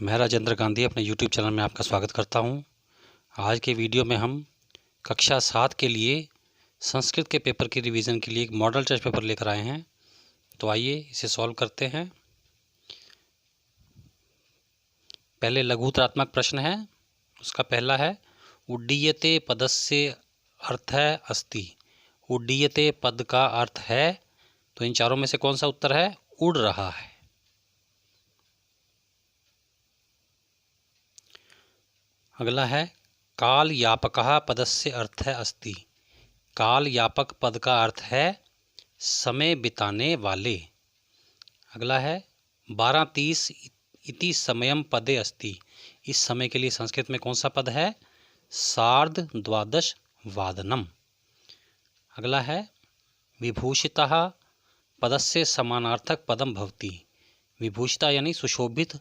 मैं राजेंद्र गांधी अपने YouTube channel में आपका स्वागत करता हूं। आज के वीडियो में हम कक्षा 7 के लिए संस्कृत के पेपर की रिवीजन के लिए एक मॉडल टेस्ट पेपर लेकर आए हैं। तो आइए इसे सॉल्व करते हैं। पहले लघुतरात्मक प्रश्न है। उसका पहला है उड्डीयते पदस्य अर्थः अस्ति। उड्डीयते पद का अर्थ है, तो इन चारों में से कौन सा उत्तर है? उड़ रहा है। अगला है कालयापकः पदस्य अर्थः अस्ति। कालयापक पद का अर्थ है समय बिताने वाले। अगला है 12:30 इति समयम पदे अस्ति। इस समय के लिए संस्कृत में कौन सा पद है? सार्धद्वादश वादनम। अगला है विभूषितः पदस्य समानार्थक पदम भवति। विभूषिता यानी सुशोभित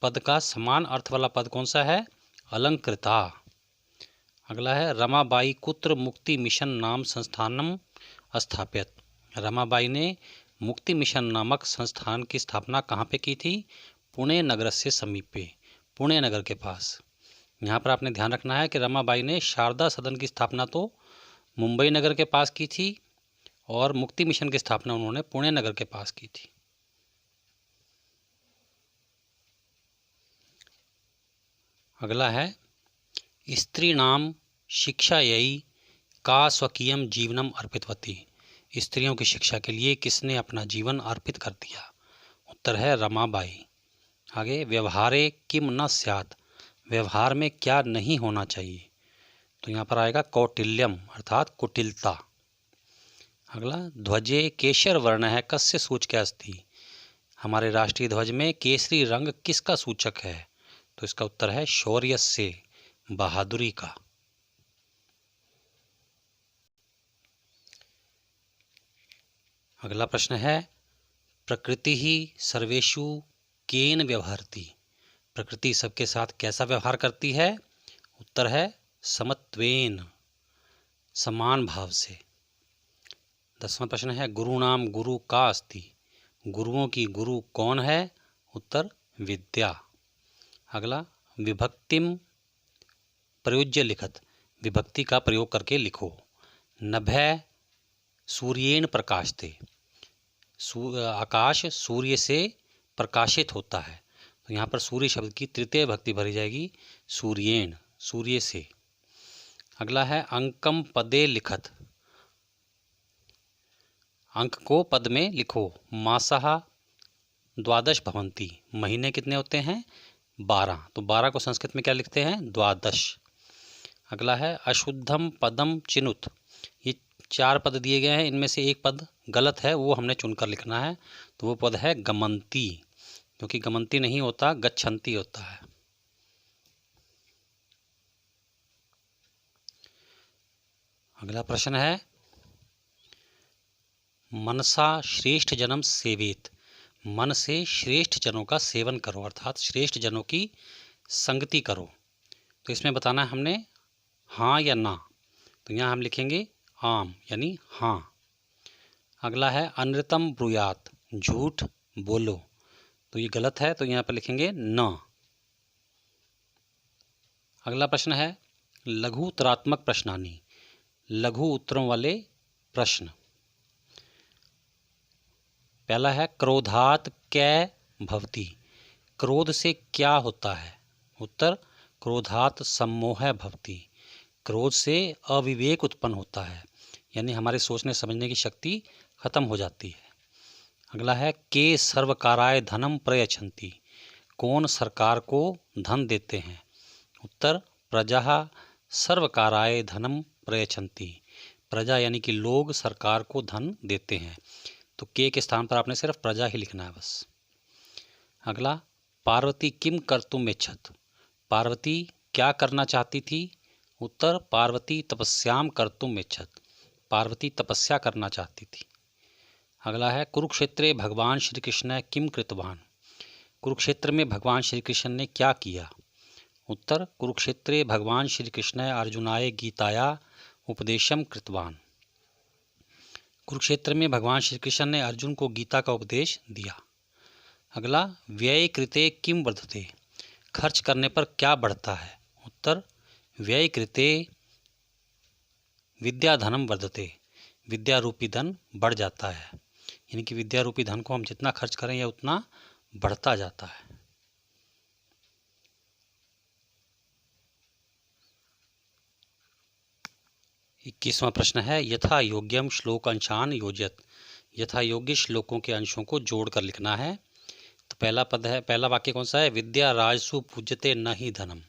पद का समान अर्थ वाला पद कौन सा है? अलंकृता। अगला है रमाबाई कुत्र मुक्ति मिशन नाम संस्थानम स्थापित। रमाबाई ने मुक्ति मिशन नामक संस्थान की स्थापना कहाँ पे की थी? पुणे नगर से समीपे, पुणे नगर के पास। यहाँ पर आपने ध्यान रखना है कि रमाबाई ने शारदा सदन की स्थापना तो मुंबई नगर के पास की थी और मुक्ति मिशन की स्थापना उन्होंने पुणे नगर के पास की थी। अगला है स्त्रीणाम शिक्षायै का स्वकीयम जीवनम अर्पितवती। स्त्रियों की शिक्षा के लिए किसने अपना जीवन अर्पित कर दिया? उत्तर है रमाबाई। आगे व्यवहारे किम न स्यात्। व्यवहार में क्या नहीं होना चाहिए? तो यहाँ पर आएगा कौटिल्यम अर्थात कुटिलता। अगला ध्वजे केशर वर्ण है कस्य सूचक अस्ति। हमारे राष्ट्रीय ध्वज में केसरी रंग किसका सूचक है? तो इसका उत्तर है शौर्य से, बहादुरी का। अगला प्रश्न है प्रकृति ही सर्वेषु केन व्यवहरति। प्रकृति सबके साथ कैसा व्यवहार करती है? उत्तर है समत्वेन, समान भाव से। 10वां प्रश्न है गुरुणाम गुरु का अस्ति। गुरुओं की गुरु कौन है? उत्तर विद्या। अगला विभक्तिम प्रयुज्य लिखत। विभक्ति का प्रयोग करके लिखो। नभः सूर्येण प्रकाशते। आकाश सूर्य से प्रकाशित होता है, तो यहाँ पर सूर्य शब्द की तृतीय भक्ति भरी जाएगी, सूर्येण, सूर्य से। अगला है अंकम पदे लिखत। अंक को पद में लिखो। मासः द्वादश भवन्ति। महीने कितने होते हैं? 12। तो 12 को संस्कृत में क्या लिखते हैं? द्वादश। अगला है अशुद्धम पदम चिनुत। ये 4 पद दिए गए हैं, इनमें से एक पद गलत है, वो हमने चुनकर लिखना है। तो वो पद है गमंती, क्योंकि गमंती नहीं होता, गच्छन्ति होता है। अगला प्रश्न है मनसा श्रेष्ठ जनम सेवेत। मन से श्रेष्ठ जनों का सेवन करो, अर्थात श्रेष्ठ जनों की संगति करो। तो इसमें बताना है हमने हाँ या ना। तो यहाँ हम लिखेंगे आम यानी हाँ। अगला है अनृतम ब्रूयात। झूठ बोलो, तो ये गलत है, तो यहाँ पर लिखेंगे न। अगला प्रश्न है लघु उत्तरात्मक प्रश्नानि। लघु उत्तरों वाले प्रश्न। पहला है क्रोधात कै भवति। क्रोध से क्या होता है? उत्तर क्रोधात सम्मोह भवति। क्रोध से अविवेक उत्पन्न होता है, यानी हमारे सोचने समझने की शक्ति खत्म हो जाती है। अगला है के सर्वकाराय धनम प्रयच्छन्ति। कौन सरकार को धन देते हैं? उत्तर प्रजा सर्वकाराय धनम प्रयच्छन्ति। प्रजा यानी कि लोग सरकार को धन देते हैं। तो के स्थान पर आपने सिर्फ प्रजा ही लिखना है बस। अगला पार्वती किम कर्तुम इच्छत। पार्वती क्या करना चाहती थी? उत्तर पार्वती तपस्याम कर्तुम इच्छत। पार्वती तपस्या करना चाहती थी। अगला है कुरुक्षेत्रे भगवान श्री कृष्ण किम कृतवान। कुरुक्षेत्र में भगवान श्री कृष्ण ने क्या किया? उत्तर कुरुक्षेत्रे भगवान श्री कृष्ण अर्जुनाय गीताया उपदेशम कृतवान। कुरुक्षेत्र में भगवान श्री कृष्ण ने अर्जुन को गीता का उपदेश दिया। अगला व्यय कृते किम वर्धते। खर्च करने पर क्या बढ़ता है? उत्तर, व्यय कृते विद्या धनम वर्धते, विद्या रूपी धन बढ़ जाता है। यानी कि विद्या रूपी धन को हम जितना खर्च करें यह उतना बढ़ता जाता है। 21वां प्रश्न है, यथा योग्यम श्लोक अंशान योजयत। यथा योग्य श्लोकों के अंशों को जोड़कर लिखना है। तो पहला पद है, पहला वाक्य कौन सा है? विद्या राजसु पूज्यते न ही धनम।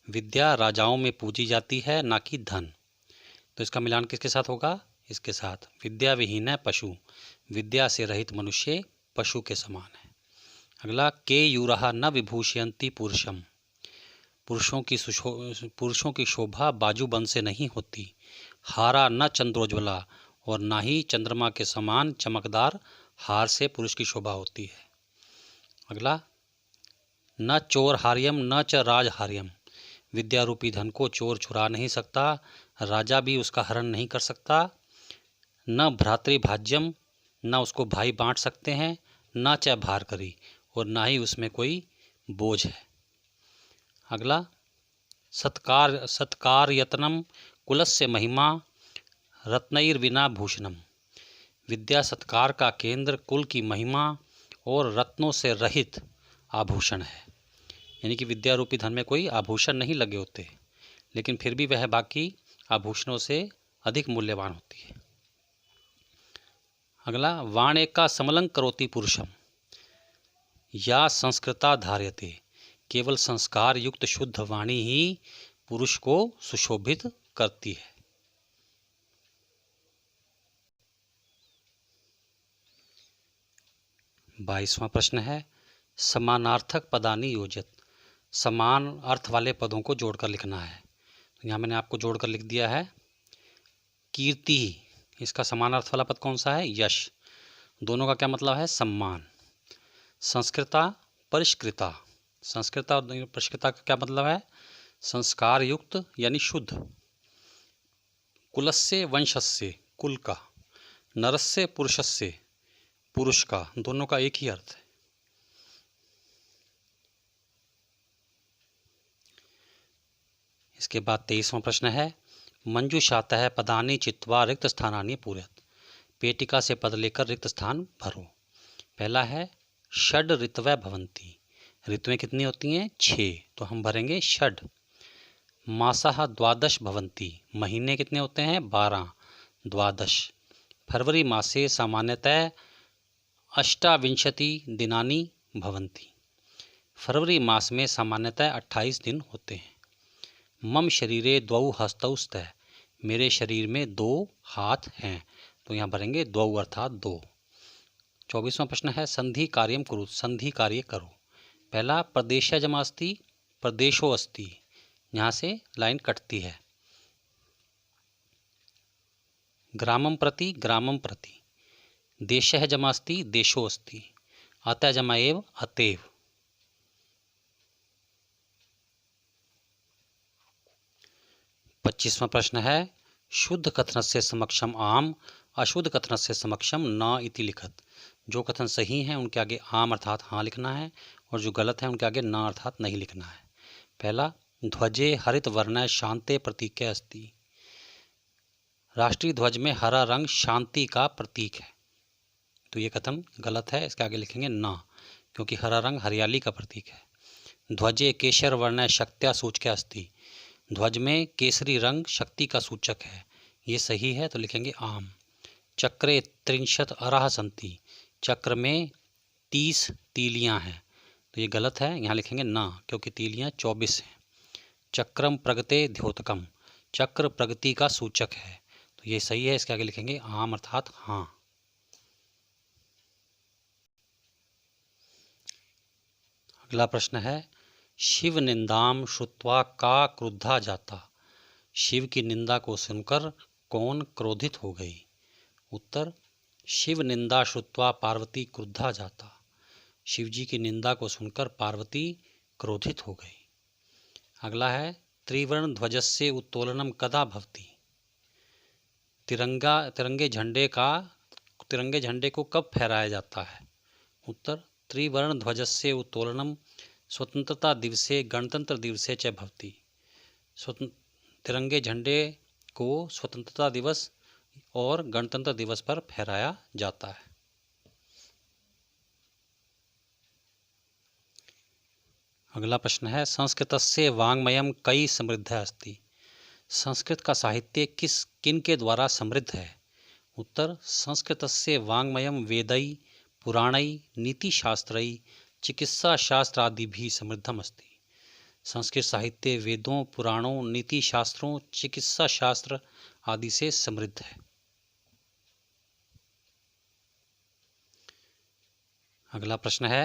विद्या राजाओं में पूजी जाती है, ना कि धन। तो इसका मिलान किसके साथ होगा? इसके साथ। विद्या विहीन है पशु, विद्या से रहित मनुष्य पशु के समान है। अगला, के यूरहा न विभूषयंती पुरुषम। पुरुषों की शोभा बाजूबंद से नहीं होती। हारा न चंद्रोज्वला, और ना ही चंद्रमा के समान चमकदार हार से पुरुष की शोभा होती है। अगला, न चोर हार्यम न च राज हार्यम। विद्या रूपी धन को चोर चुरा नहीं सकता, राजा भी उसका हरण नहीं कर सकता। न भ्रातृभाज्यम, न उसको भाई बांट सकते हैं। न च भार करी, और ना ही उसमें कोई बोझ है। अगला, सत्कार यत्नम कुलस्य महिमा रत्नैर विना भूषणम। विद्या सत्कार का केंद्र, कुल की महिमा और रत्नों से रहित आभूषण है। यानी कि विद्या रूपी धन में कोई आभूषण नहीं लगे होते, लेकिन फिर भी वह बाकी आभूषणों से अधिक मूल्यवान होती है। अगला, वाणे का समलंक करोति पुरुषम या संस्कृता धार्यते। केवल संस्कार युक्त शुद्ध वाणी ही पुरुष को सुशोभित करती है। बाईसवां प्रश्न है, समानार्थक पदानि योजित। समान अर्थ वाले पदों को जोड़कर लिखना है। तो यहाँ मैंने आपको जोड़कर लिख दिया है। कीर्ति, इसका समान अर्थ वाला पद कौन सा है? यश। दोनों का क्या मतलब है? सम्मान। संस्कृता परिष्कृता, संस्कृता और परिष्कृता का क्या मतलब है? संस्कार युक्त यानी शुद्ध। कुलस्य वंशस्य, कुल का। नरस्य पुरुषस्य, पुरुष का। दोनों का एक ही अर्थ है। इसके बाद 23वां प्रश्न है, मंजूषातः पदानि चित्वा रिक्त स्थानानि पूरयत। पेटिका से पद लेकर रिक्त स्थान भरो। पहला है, षड ऋतवः भवन्ति। ऋतुएं कितनी होती हैं? 6, तो हम भरेंगे षड। मासाः द्वादश भवन्ति। महीने कितने होते हैं? 12, द्वादश। फरवरी मासे सामान्यतः अष्टाविंशति दिनानि भवन्ति। फरवरी मास में सामान्यतः 28 दिन होते हैं। मम शरीरे द्वौ हस्तौ स्तः। मेरे शरीर में 2 हाथ हैं, तो यहाँ भरेंगे द्वौ अर्थात 2। 24वां प्रश्न है, संधि कार्यम कुरु। संधि कार्य करो। पहला, प्रदेशः जमा अस्ति, प्रदेशो अस्ति। यहाँ से लाइन कटती है। ग्रामम प्रति, ग्रामम प्रति। देशः जमा अस्ति, देशो अस्ति। अतः जमा एव, अतएव। पच्चीसवां प्रश्न है, शुद्ध कथनस्य समक्षम आम, अशुद्ध कथनस्य समक्षम न इति लिखत। जो कथन सही हैं उनके आगे आम अर्थात हाँ लिखना है, और जो गलत है उनके आगे न अर्थात नहीं लिखना है। पहला, ध्वजे हरित वर्ण शांति प्रतीक अस्ति। राष्ट्रीय ध्वज में हरा रंग शांति का प्रतीक है, तो ये कथन गलत है। इसके आगे लिखेंगे न, क्योंकि हरा रंग हरियाली का प्रतीक है। ध्वजे केशर वर्ण शक्त्या सूचक अस्ति। ध्वज में केसरी रंग शक्ति का सूचक है, ये सही है, तो लिखेंगे आम। चक्रे 30 अरः सन्ति। चक्र में 30 तीलियां हैं, तो ये गलत है, यहाँ लिखेंगे न, क्योंकि तीलियां 24 हैं। चक्रम प्रगते द्योतकम। चक्र प्रगति का सूचक है, तो ये सही है, इसके आगे लिखेंगे आम अर्थात हाँ। अगला प्रश्न है, शिव निंदाम श्रुत्वा का क्रुद्धा जाता। शिव की निंदा को सुनकर कौन क्रोधित हो गई? उत्तर, शिव निंदा श्रुत्वा पार्वती क्रुद्धा जाता। शिव जी की निंदा को सुनकर पार्वती क्रोधित हो गई। अगला है, त्रिवर्ण ध्वजस्य उत्तोलनम कदा भवति। तिरंगे झंडे को कब फहराया जाता है? उत्तर, त्रिवर्ण ध्वजस्य उत्तोलनम स्वतंत्रता दिवसे गणतंत्र दिवसे च भवति। तिरंगे झंडे को स्वतंत्रता दिवस और गणतंत्र दिवस पर फहराया जाता है। अगला प्रश्न है संस्कृतस्य वाङ्मयं कई समृद्धः अस्ति। संस्कृत का साहित्य किन के द्वारा समृद्ध है? उत्तर संस्कृतस्य वाङ्मयं वेदै पुराणै नीतिशास्त्रै चिकित्साशास्त्रादिभिः समृद्धम् अस्ति। संस्कृत साहित्य वेदों, पुराणों, नीति शास्त्रों, चिकित्सा शास्त्र आदि से समृद्ध है। अगला प्रश्न है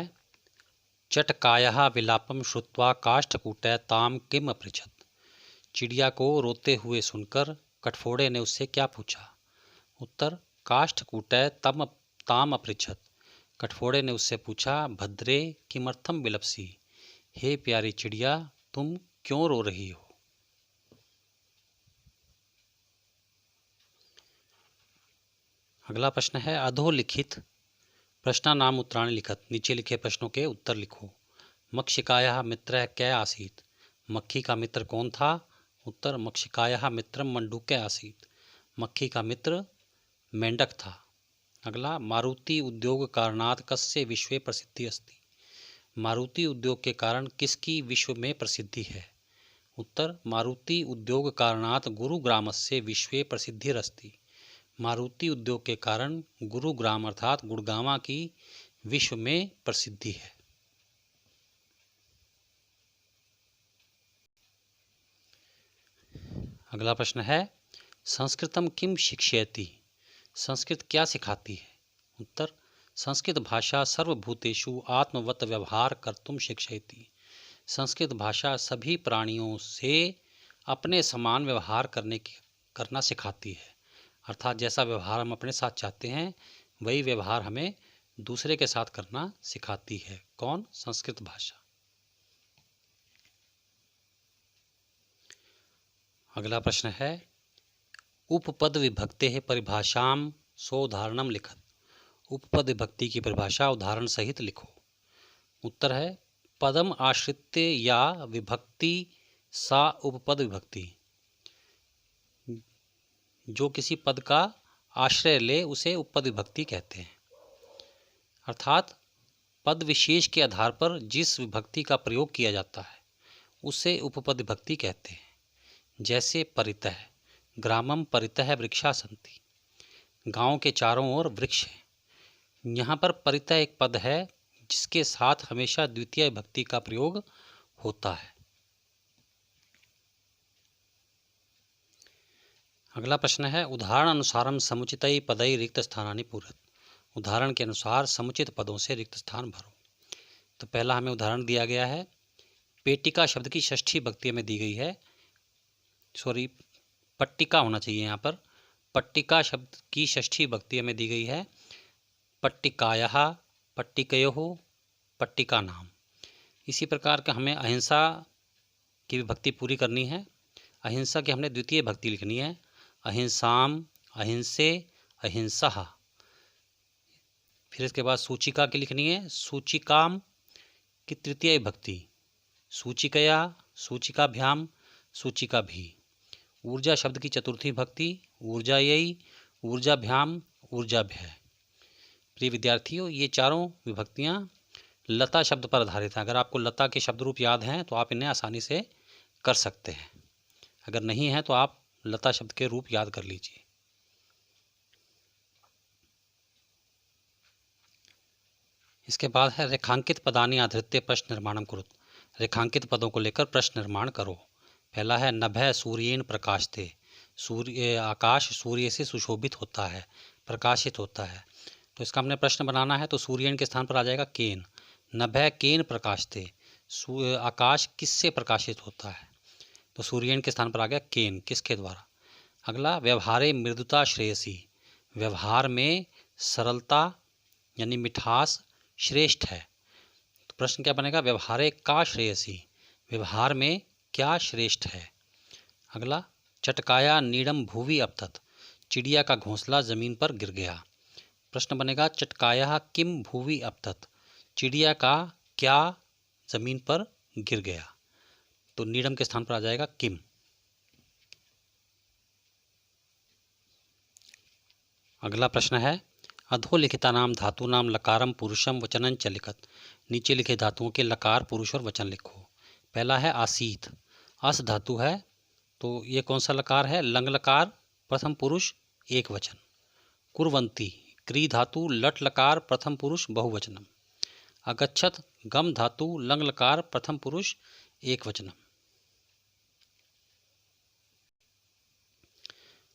चटकायः विलापम श्रुत्वा काष्ठकूटः ताम किम अपृच्छत्। चिड़िया को रोते हुए सुनकर कठफोड़े ने उससे क्या पूछा? उत्तर काष्ठकूटः ताम अपृच्छत्। कठफोड़े ने उससे पूछा भद्रे किमर्थम विलपसी। हे प्यारी चिड़िया, तुम क्यों रो रही हो? अगला प्रश्न है अधोलिखित प्रश्नानाम उत्तराणि लिखत। नीचे लिखे प्रश्नों के उत्तर लिखो। मक्षिकायाः मित्रः कै आसीत्। मक्खी का मित्र कौन था? उत्तर मक्षिकायाः मित्रं मंडूकः आसीत्। मक्खी का मित्र मेंढक था। अगला मारुति उद्योग कारणात् कस्य विश्वे प्रसिद्धि अस्ति। मारुति उद्योग के कारण किसकी विश्व में प्रसिद्धि है? उत्तर मारुति उद्योग कारणात् गुरुग्रामस्य विश्वे प्रसिद्धिरस्ति। मारुति उद्योग के कारण गुरुग्राम अर्थात गुड़गांव की विश्व में प्रसिद्धि है। अगला प्रश्न है संस्कृतम किम शिक्षयति। संस्कृत क्या सिखाती है? उत्तर संस्कृत भाषा सर्वभूतेषु आत्मवत व्यवहार कर्तुम शिक्षयति। संस्कृत भाषा सभी प्राणियों से अपने समान व्यवहार करना सिखाती है। अर्थात जैसा व्यवहार हम अपने साथ चाहते हैं वही व्यवहार हमें दूसरे के साथ करना सिखाती है। कौन? संस्कृत भाषा। अगला प्रश्न है उपपद विभक्तेः परिभाषां सोदाहरणं लिखत। उपपद विभक्ति की परिभाषा उदाहरण सहित लिखो। उत्तर है पदम आश्रित्य या विभक्ति सा उपपद विभक्ति। जो किसी पद का आश्रय ले उसे उपपद विभक्ति कहते हैं। अर्थात पद विशेष के आधार पर जिस विभक्ति का प्रयोग किया जाता है उसे उपपद विभक्ति कहते हैं। जैसे परितः, ग्रामम परितः वृक्षा सन्ति। गांव के चारों ओर वृक्ष हैं। यहाँ पर परितः एक पद है जिसके साथ हमेशा द्वितीय विभक्ति का प्रयोग होता है। अगला प्रश्न है उदाहरण अनुसारम समुचितै पदै रिक्त स्थानानि पूरत। उदाहरण के अनुसार समुचित पदों से रिक्त स्थान भरो। तो पहला हमें उदाहरण दिया गया है पेटिका शब्द की षष्ठी विभक्ति में दी गई है। पट्टिका होना चाहिए यहाँ पर। पट्टिका शब्द की षष्ठी विभक्ति में दी गई है पट्टिकायाः, पट्टिकयोः, पट्टिका नाम। इसी प्रकार का हमें अहिंसा की विभक्ति पूरी करनी है। अहिंसा की हमने द्वितीय विभक्ति लिखनी है अहिंसाम, अहिंसे, अहिंसः। फिर इसके बाद सूचिका की लिखनी है सूचिकाम की तृतीय विभक्ति सूचिकया, सूचिकाभ्याम, सूचिकाभि। ऊर्जा शब्द की चतुर्थी विभक्ति ऊर्जायै, ऊर्जाभ्याम, ऊर्जाभ्य। प्रिय विद्यार्थियों, ये चारों विभक्तियाँ लता शब्द पर आधारित हैं। अगर आपको लता के शब्द रूप याद हैं तो आप इन्हें आसानी से कर सकते हैं। अगर नहीं है तो आप लता शब्द के रूप याद कर लीजिए। इसके बाद है रेखांकित पदानि आधृत्य प्रश्न निर्माणम कुरुत। रेखांकित पदों को लेकर प्रश्न निर्माण करो। पहला है नभः सूर्येन प्रकाशते। सूर्य, आकाश सूर्य से सुशोभित होता है, प्रकाशित होता है। तो इसका हमने प्रश्न बनाना है तो सूर्येन के स्थान पर आ जाएगा केन। नभः केन प्रकाशते, आकाश किससे प्रकाशित होता है? तो सूर्येन के स्थान पर आ गया केन, किसके द्वारा। अगला व्यवहारे मृदुता श्रेयसी। व्यवहार में सरलता यानी मिठास श्रेष्ठ है। तो प्रश्न क्या बनेगा व्यवहारे का श्रेयसी। व्यवहार में क्या श्रेष्ठ है। अगला चटकाया नीडम भूवि अपतत। चिड़िया का घोंसला जमीन पर गिर गया। प्रश्न बनेगा चटकाया किम भूवि अपतत। चिड़िया का क्या जमीन पर गिर गया। तो नीडम के स्थान पर आ जाएगा किम। अगला प्रश्न है अधोलिखितानां धातूनां लकारम पुरुषम वचनं च लिखत। नीचे लिखे धातुओं के लकार पुरुष और वचन लिखो। पहला है आसीत, अस धातु है तो ये कौन सा लकार है? लंग लकार प्रथम पुरुष एक वचन। कुर्वंती, क्री धातु लट लकार प्रथम पुरुष बहुवचनम। अगच्छत, गम धातु लंग लकार प्रथम पुरुष एक वचनम।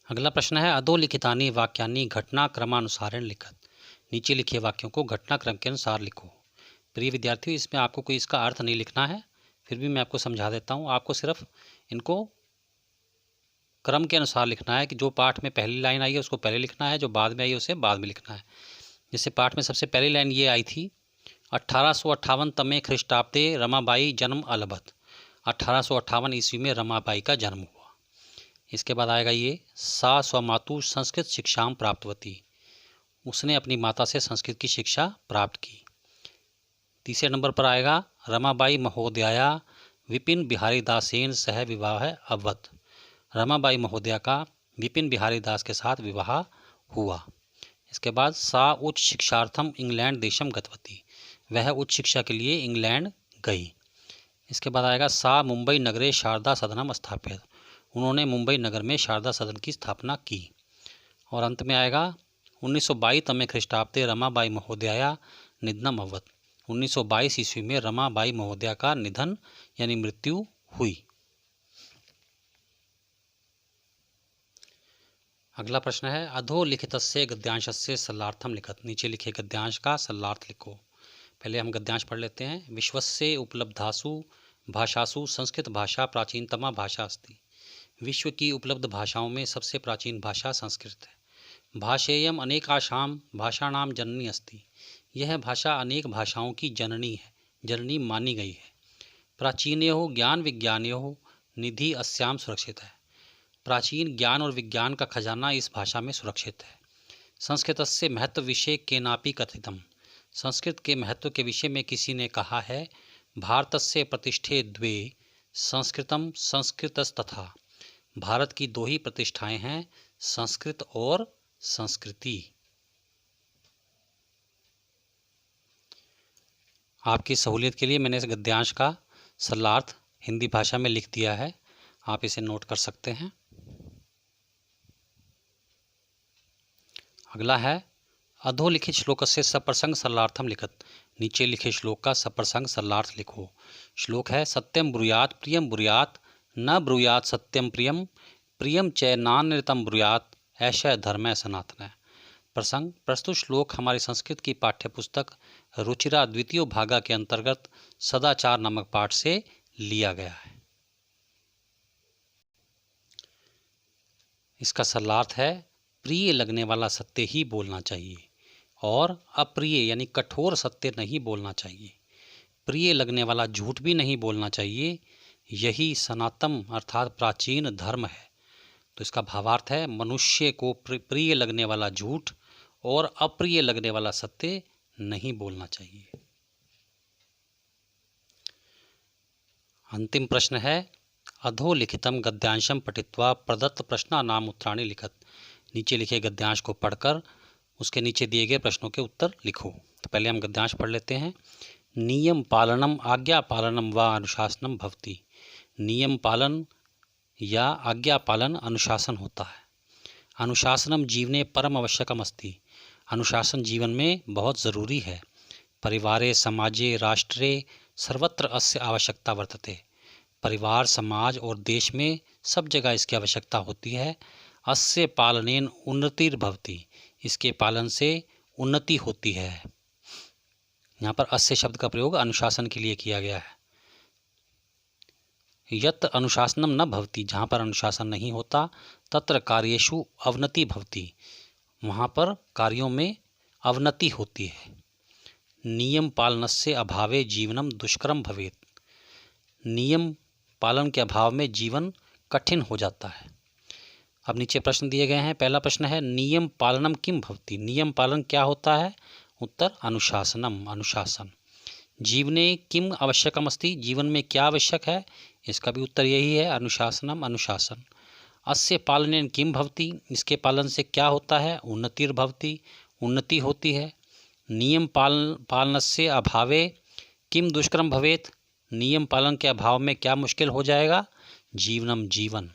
अगला प्रश्न है अधोलिखितानि वाक्यानि घटनाक्रमानुसारेण लिखत। नीचे लिखे वाक्यों को घटनाक्रम के अनुसार लिखो। प्रिय विद्यार्थियों, इसमें आपको कोई इसका अर्थ नहीं लिखना है, फिर भी मैं आपको समझा देता हूँ। आपको सिर्फ इनको क्रम के अनुसार लिखना है कि जो पाठ में पहली लाइन आई है उसको पहले लिखना है, जो बाद में आई है उसे बाद में लिखना है। जैसे पाठ में सबसे पहली लाइन ये आई थी 1858 तमे ख्रीष्टाब्दे रमाबाई जन्म अलभत। 1858 ईस्वी में रमाबाई का जन्म हुआ। इसके बाद आएगा ये सा स्वमातु संस्कृत शिक्षाम प्राप्तवती। उसने अपनी माता से संस्कृत की शिक्षा प्राप्त की। तीसरे नंबर पर आएगा रमाबाई महोदया विपिन बिहारी दासेन सह विवाह अवत। रमाबाई महोदया का विपिन बिहारी दास के साथ विवाह हुआ। इसके बाद सा उच्च शिक्षार्थम इंग्लैंड देशम गतवती। वह उच्च शिक्षा के लिए इंग्लैंड गई। इसके बाद आएगा सा मुंबई नगरे शारदा सदनम स्थापित। उन्होंने मुंबई नगर में शारदा सदन की स्थापना की। और अंत में आएगा 1922 तमे ख्रीष्टाब्दे रमाबाई महोदया निधनम अवत। 1922 ईस्वी में रमाबाई महोदया का निधन यानी मृत्यु हुई। अगला प्रश्न है अधोलिखितस्य गद्यांशस्य सल्लार्थम लिखत। नीचे लिखे गद्यांश का सल्लार्थ लिखो। पहले हम गद्यांश पढ़ लेते हैं। विश्वस्य उपलब्धासु भाषासु संस्कृत भाषा प्राचीनतमा भाषा अस्ति। विश्व की उपलब्ध भाषाओं में सबसे प्राचीन भाषा संस्कृत है। भाषेयम अनेकाशाम भाषाणाम जननी अस्ति। यह भाषा अनेक भाषाओं की जननी है, जननी मानी गई है। प्राचीनयो ज्ञान विज्ञानयो निधि अस्याम सुरक्षित है। प्राचीन ज्ञान और विज्ञान का खजाना इस भाषा में सुरक्षित है। संस्कृतस्य महत्व विषय केनापि कथितम। संस्कृत के महत्व के विषय में किसी ने कहा है भारतस्य प्रतिष्ठे द्वे संस्कृतम संस्कृतस्तथा। भारत की दो ही प्रतिष्ठाएं हैं, संस्कृत और संस्कृति। आपकी सहूलियत के लिए मैंने इस गद्यांश का सल्लार्थ हिंदी भाषा में लिख दिया है, आप इसे नोट कर सकते हैं। अगला है अधोलिखित श्लोकस्य सप्रसंग सल्लार्थम लिखत। नीचे लिखे श्लोक का सप्रसंग सल्लार्थ लिखो। श्लोक है सत्यम ब्रूयात प्रियम ब्रूयात न ब्रूयात सत्यम प्रियम प्रियम च नानृतम ब्रूयात ऐशा धर्म सनातन। प्रसंग प्रस्तुत श्लोक हमारी संस्कृत की पाठ्यपुस्तक रुचिरा द्वितीय भागा के अंतर्गत सदाचार नामक पाठ से लिया गया है। इसका सल्लार्थ है प्रिय लगने वाला सत्य ही बोलना चाहिए और अप्रिय यानी कठोर सत्य नहीं बोलना चाहिए। प्रिय लगने वाला झूठ भी नहीं बोलना चाहिए। यही सनातन अर्थात प्राचीन धर्म है। तो इसका भावार्थ है मनुष्य को प्रिय लगने वाला झूठ और अप्रिय लगने वाला सत्य नहीं बोलना चाहिए। अंतिम प्रश्न है अधोलिखितम गद्यांशम पठित्वा प्रदत्त प्रश्नानाम उत्तराणि लिखत। नीचे लिखे गद्यांश को पढ़कर उसके नीचे दिए गए प्रश्नों के उत्तर लिखो। तो पहले हम गद्यांश पढ़ लेते हैं। नियम पालनम आज्ञा पालनम व अनुशासनम भवति। नियम पालन या आज्ञा पालन अनुशासन होता है। अनुशासनम जीवने परम आवश्यकम अस्ति। अनुशासन जीवन में बहुत ज़रूरी है। परिवारे समाजे राष्ट्रे सर्वत्र अस्य आवश्यकता वर्तते। परिवार समाज और देश में सब जगह इसकी आवश्यकता होती है। अस्य पालनेन उन्नतिर्भवति। इसके पालन से उन्नति होती है। यहाँ पर अस्य शब्द का प्रयोग अनुशासन के लिए किया गया है। यत् अनुशासनम न भवति। जहाँ पर अनुशासन नहीं होता तत्र कार्येषु अवनति भवति। वहाँ पर कार्यों में अवनति होती है। नियम पालनस्य अभावे जीवनम दुष्करम भवेत्। नियम पालन के अभाव में जीवन कठिन हो जाता है। अब नीचे प्रश्न दिए गए हैं। पहला प्रश्न है नियम पालनम किम भवति। नियम पालन क्या होता है? उत्तर अनुशासनम अनुशासन। जीवने किम आवश्यकम अस्ति, जीवन में क्या आवश्यक है, इसका भी उत्तर यही है, अनुशासनम, अनुशासन। अस्य पालनेन किम भवति, इसके पालन से क्या होता है, उन्नतिर्भवति, उन्नति होती है। नियम पालनस्य अभावे किम दुष्करम भवेत, नियम पालन के अभाव में क्या मुश्किल हो जाएगा, जीवनम, जीवन।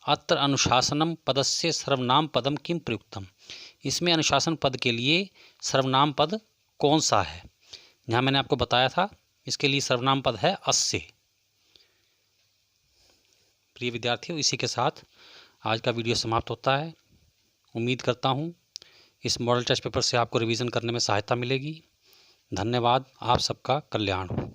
अत्र अनुशासनम पदस्य सर्वनाम पदम किम प्रयुक्तम, इसमें अनुशासन पद के लिए सर्वनाम पद कौन सा है, यहाँ मैंने आपको बताया था, इसके लिए सर्वनाम पद है अस्य। प्रिय विद्यार्थियों, इसी के साथ आज का वीडियो समाप्त होता है। उम्मीद करता हूँ इस मॉडल टेस्ट पेपर से आपको रिवीजन करने में सहायता मिलेगी। धन्यवाद। आप सबका कल्याण हो।